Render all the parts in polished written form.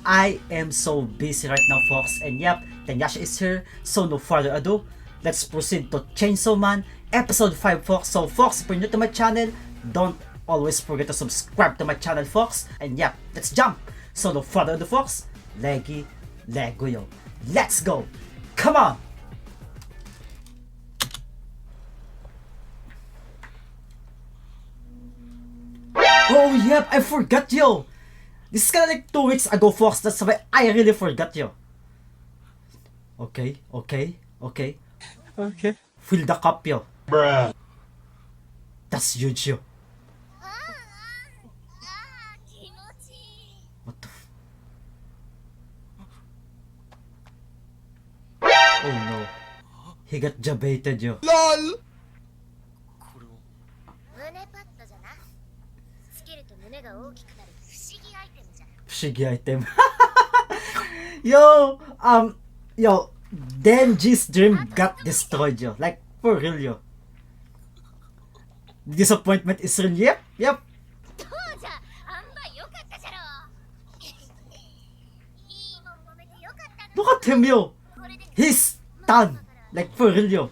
I am so busy right now, folks, and yep, Denji's is here, so no further ado, let's proceed to Chainsaw Man Episode 5, folks. So folks, if you're new to my channel, don't always forget to subscribe to my channel, folks, and yep, let's jump. So no further ado, folks, Lego yo, let's go, come on! Oh yep, I forgot yo! This is kinda like 2 weeks ago, folks, that's why I really forgot yo. Okay. Fill the cup yo. Bruh. That's huge yo. What the Oh no. He got jabated yo. LOL! Shiggy item. Yo, Denji's dream got destroyed yo. Like, for real yo. Disappointment is real. Yep. Look at him yo. He's stunned. Like, for real yo.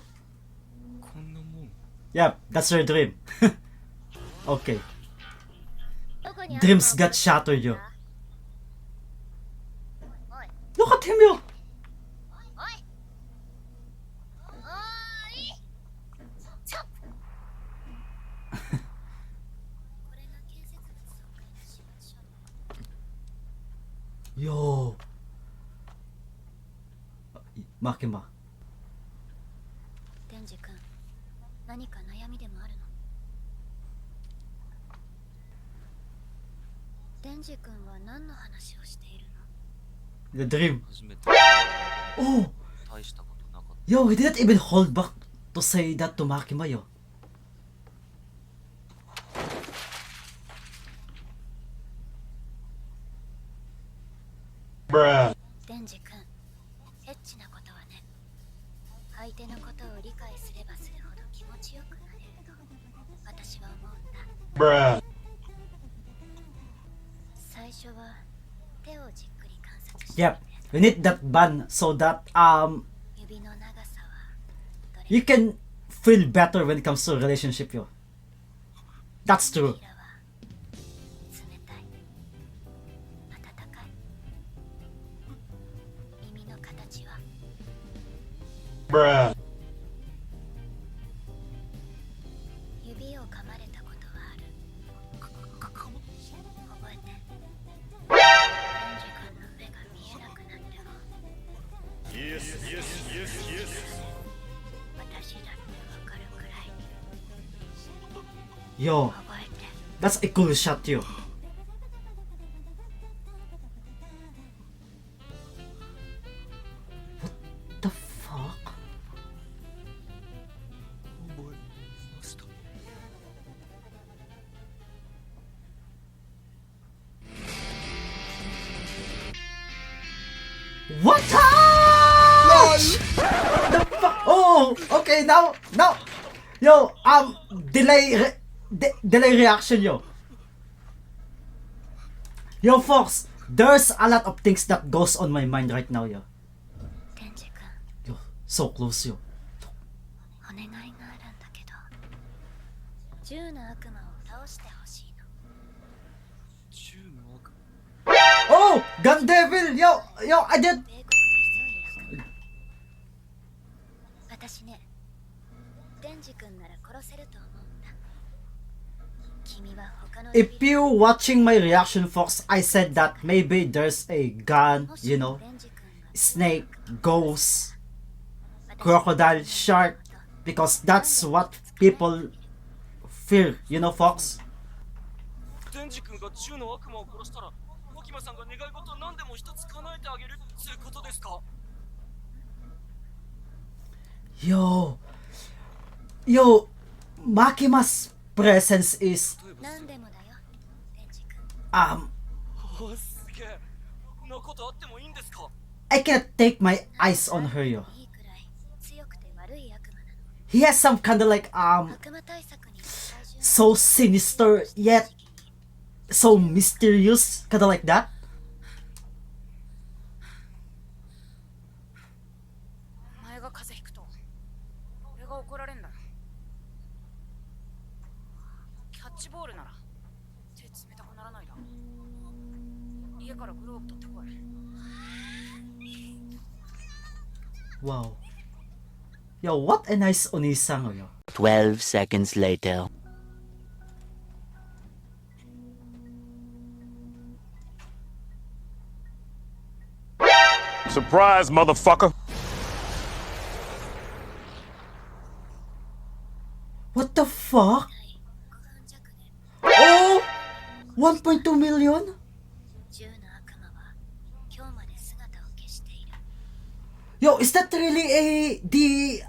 Yep, that's your dream. Okay. Dreams got shattered yo. Look at him yo. Yo. Makima. デンジ君、何か悩みでもあるの？デンジ君は何の話をしているの？ The dream. Oh! Yo, he didn't even hold back to say that to Makima yo. Bruh. デンジ君、エッチなことはね、相手のことを理解すればするほど気持ちよくなれると私は思うんだ。 Bruh. 最初は手をじっくり観察してみ Yep, て、 we need that bun so that 指の長さはどれ you can feel better when it comes to relationship yo. That's true. ヒラは冷たい、温かい。耳の形は Bruh. 指を噛まれたことはある。覚えて。デンジ君の目が見えなくなっても Yes. 私だってわかるくらいに Yo, 覚えて。 that's a cool shot yo. What the fuck? What? The fuck? Oh, okay, now, yo, delay reaction, yo. Yo, folks, there's a lot of things that goes on my mind right now, yo. デンジ君、 Yo, so close, yo. お願いがあるんだけど、銃の悪魔を倒してほしいの。 Oh, gun devil, yo, I did. 米国に強い悪魔。私ね、デンジ君なら殺せると思うんだ。君は他の If you watching my reaction, folks, I said that maybe there's a gun, もし you も know, デンジ君が snake, ghost, crocodile, shark, because that's what people fear, you know, folks. デンジ君が銃の悪魔を殺したら、マキマさんが願い事何でも一つ叶えてあげるってことですか？ Yo, Makima's presence is 何でもだよ、デンジ君。おすげえ。こんなことあってもいいんですか？ I cannot take my eyes on her, yo. いいくらい強くて悪い悪魔なの。 He has some kind of like悪魔対策に so sinister yet so mysterious, kind of like that. 家からグローブ取ってこい。 Wow. Yo, what a nice onisang, yo. 12 seconds later. Surprise, motherfucker. What the fuck? Oh! 1.2 million? 銃の悪魔は今日まで姿を消している。 Yo, is that really the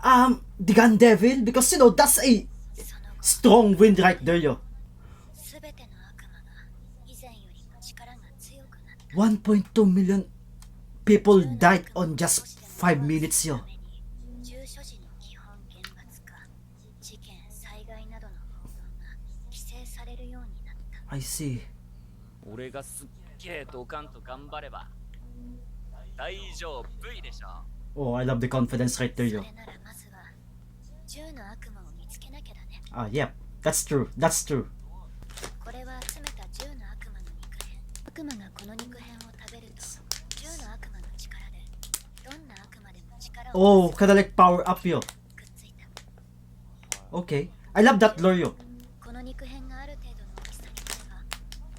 gun devil? Because, you know, that's a その後 strong wind right there, yo. すべての悪魔が以前よりも力が強くなった。 1.2 million people died on just 5 minutes, yo. 銃所持の基本厳罰化、事件、災害などの報道が規制されるようになった。 I see. 俺がすっげえドカンと頑張れば大丈夫でしょ。 Oh, I love the confidence right there, そ yo. れならまずは銃の悪魔を見つけなきゃだね。 Yep, that's true. That's true. これは集めた銃の悪魔の肉片。悪魔がこの肉片を食べると銃の悪魔の力でどんな悪魔でも力を Oh, kinda like power up, yo. くっついた。 Okay. I love that lore, yo. この肉片がある程度の大きさになれば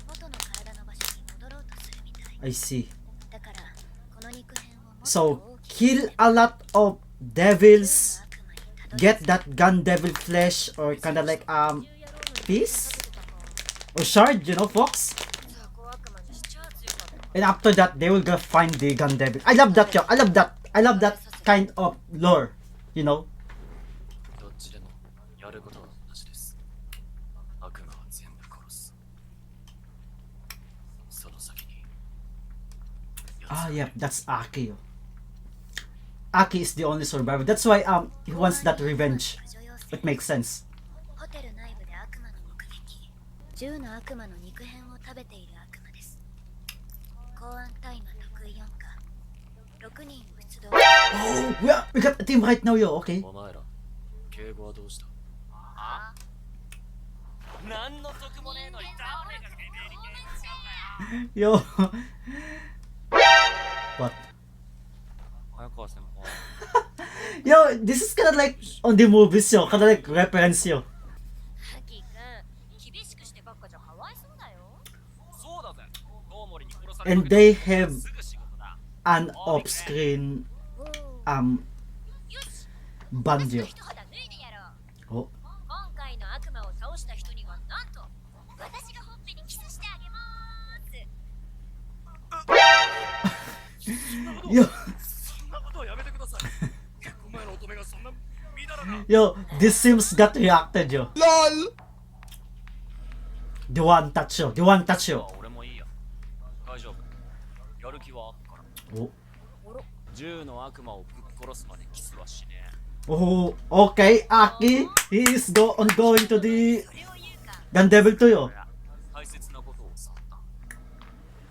元の体の場所に戻ろうとするみたい。 I see. だからこの肉片をもっと So, 大き kill a lot of devils, get that gun devil flesh, or kinda like, piece? Or shard, you know, Fox? 雑魚悪魔にしちゃ強かった。 And after that, they will go find the gun devil. I love that, yo. I love that. I love that kind of lore, you know? どっちでもやることは同じです。悪魔は全部殺す。その先に Yep, that's Aki, yo. Aki is the only survivor. That's why, he wants that revenge. It makes sense. ホテル内部で悪魔の目撃。銃の悪魔の肉片を食べている悪魔です。公安大麻得意4課。6人を出動。 Oh, we got a team right now, yo. Okay. お前ら敬語はどうした？あ？何の得もねえのに誰がてめえに敬語使うんだよ。 Yo. What? 早川先輩。 Yo, this is kinda like on the movies, yo. Kinda like reference, yo. ハキ君、厳しくしてばっかじゃかわいそうだよ。そうだぜ。コウモリに殺される And they have すぐ仕事だ。 an off-screen よし、 band, 私の yo. 一肌脱いでやろう。 Oh. 今回の悪魔を倒した人にはなんと私がほっぺにキスしてあげまーす。 Yo, そんなことはやめてください。結婚前の乙女がそんなみだらな。 yo, this seems got reacted, yo. LOL! The one touch, yo. The one touch, yo. 俺もいいや。大丈夫。やる気はあったから。 Oh. 銃の悪魔をぶっ殺すまでキスはしねえ。 Oh, okay, Aki. He is going to the それを言うか。 gun devil to, yo. 俺ら大切なことを教わっ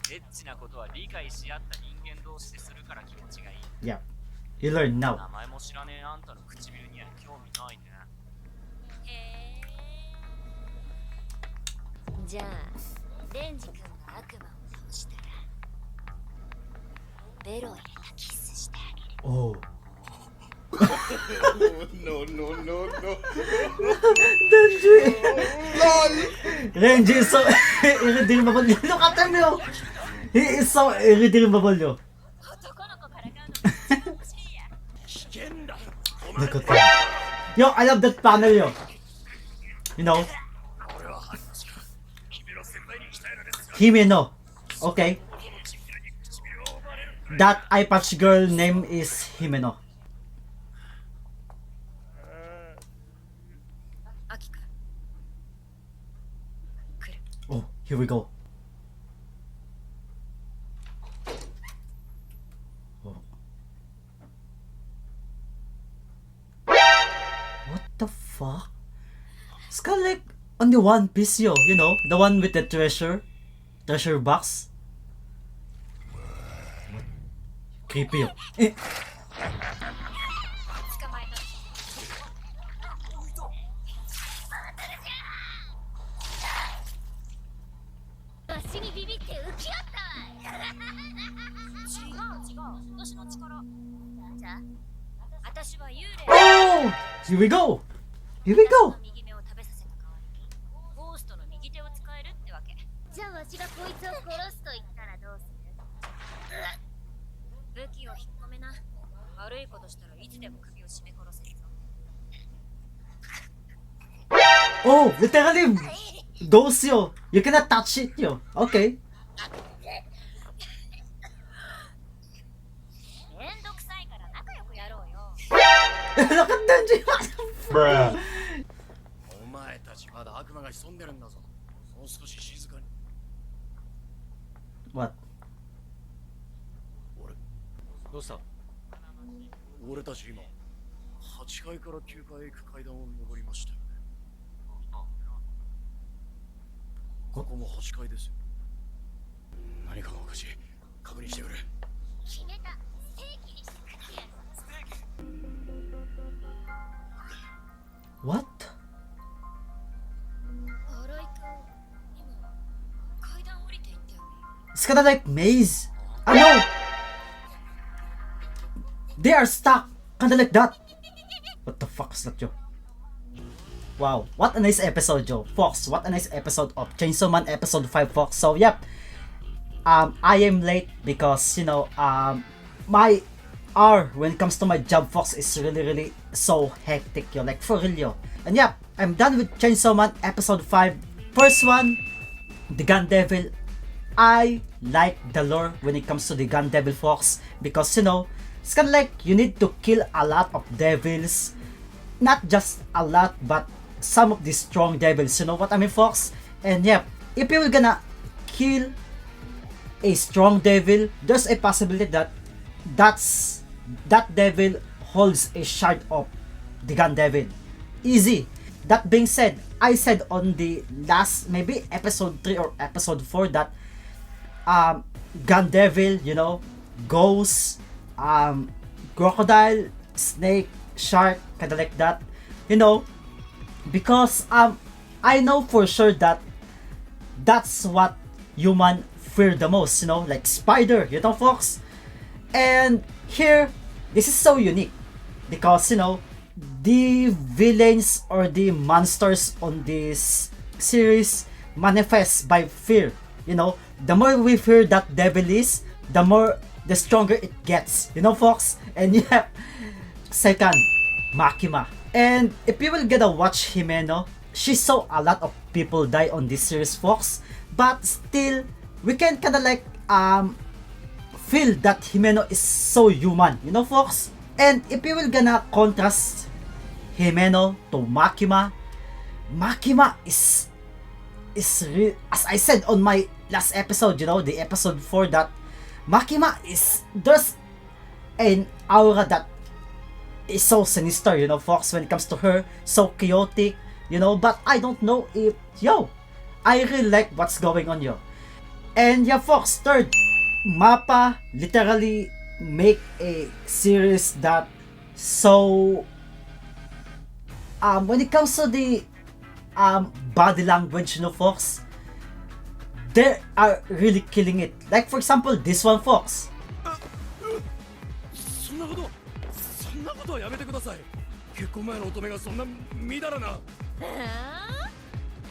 た。エッチなことは理解し合った人間同士でするから気持ちがいい。 Yeah. You learn 名 now. 前も知らねえあんたの唇には興味ないね。へー。じゃあ、デンジ君が悪魔を倒したらベロを入れたキスしてあげる。 Oh. No, no, no, no. Denji! Denji is so irredeemable. Look at him, yo! He is so irredeemable, yo. 男の子からかうのが一番欲しいや。危険だ。 Look at him. Yo, I love that panel, yo. You know, 俺は半年間君の先輩に鍛えられてた。 Himeno. Okay. 男のチンピラに唇を奪われるくらい。 That eye patch girl name is Himeno. アキ君。来る。 Oh, here we go. Oh. What the fuck? It's kinda like on the One Piece, yo. You know, the one with the treasure box. What? Creepy, yo. 捕まえた。足にビビって浮き合ったわ。私の力。じゃあ、私は幽霊。 Oh! Here we go! Here we 私 go! の右目を食べさせた代わりに、ゴーストの右手を使えるってわけ。じゃあ、わしがこいつを殺すと言ったらどうする？武器を引っ込めな。悪いことしたらいつでも首を絞め殺せるぞ。 Oh! Literally! Dose yo! You cannot touch it yo! Okay. めんどくさいから仲良くやろうよ。 Look at Denji! Bruh. お前たちまだ悪魔が潜んでるんだぞ。もう少し静かに。 What? どうした？俺たち今8階から9階へ行く階段を上りましたよね。ここも8階ですよ。何かがおかしい。確認してくれ。決めた。ステーキにしてくれ。ステーキ。 What? 荒井君、今階段降りていったよね。 It's kinda like maze. I know! They are stuck! Kinda like that! What the fuck is that, Joe? Wow, what a nice episode, Joe. Fox, what a nice episode of Chainsaw Man episode 5, Fox. So, yep. I am late because, you know, my hour when it comes to my job, Fox, is really so hectic, yo. Like, for real, yo. And yep, I'm done with Chainsaw Man episode 5. First one, the Gun Devil. I like the lore when it comes to the Gun Devil, Fox, because, you know, it's kind of like you need to kill a lot of devils. Not just a lot, but some of the strong devils, you know what I mean, Fox? And yep, if you're gonna kill a strong devil, there's a possibility that that devil holds a shard of the Gun Devil. Easy. That being said, I said on the last, maybe episode 3 or episode 4 that Gun Devil, you know, ghosts, crocodile, snake, shark, kinda like that, you know, because I know for sure that that's what human fear the most, you know, like spider, you know, Fox. And here, this is so unique because, you know, the villains or the monsters on this series manifest by fear. You know, the more we fear that devil is, the stronger it gets, you know, Fox. And yeah, second, Makima. And if you will gonna watch Himeno, she saw a lot of people die on this series, Fox, but still we can kinda like feel that Himeno is so human, you know, Fox. And if you will gonna contrast Himeno to Makima, Makima is real, as I said on my last episode, you know, the episode 4, that Makima is, there's an aura that is so sinister, you know, Fox, when it comes to her, so chaotic, you know, but I don't know if, yo, I really like what's going on, yo. And yeah, Fox, third, Mappa literally make a series that so when it comes to the body language, you know, Fox, they are really killing it. Like for example, this one, Fox. そんなことはやめてください。結婚前の乙女がそんなみだらな。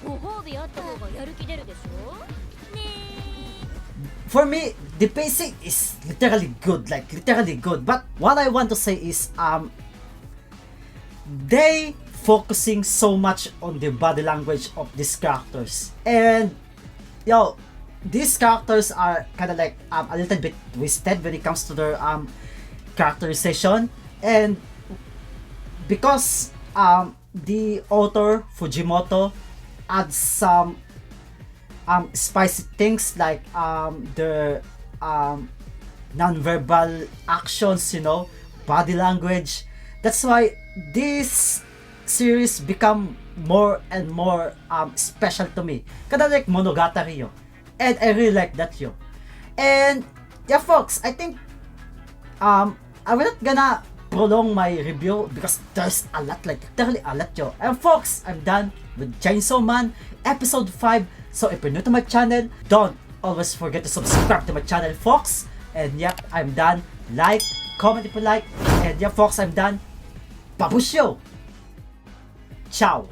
ご褒美あった方がやる気出るでしょね For me, the pacing is literally good, like literally good. But what I want to say is, they focusing so much on the body language of these characters, and yo, these characters are kind of like a little bit twisted when it comes to their characterization, and because the author Fujimoto adds some spicy things like the non-verbal actions, you know, body language. That's why this series become more and more special to me. Kinda like Monogatari, yo. And I really like that, yo. And yeah, folks, I think I'm not gonna prolong my review because there's a lot, like literally a lot, yo. And folks, I'm done with Chainsaw Man episode 5. So if you're new to my channel, don't always forget to subscribe to my channel, folks. And yep, I'm done. like, comment if you like, and yeah folks, I'm done. Babusyo! Ciao!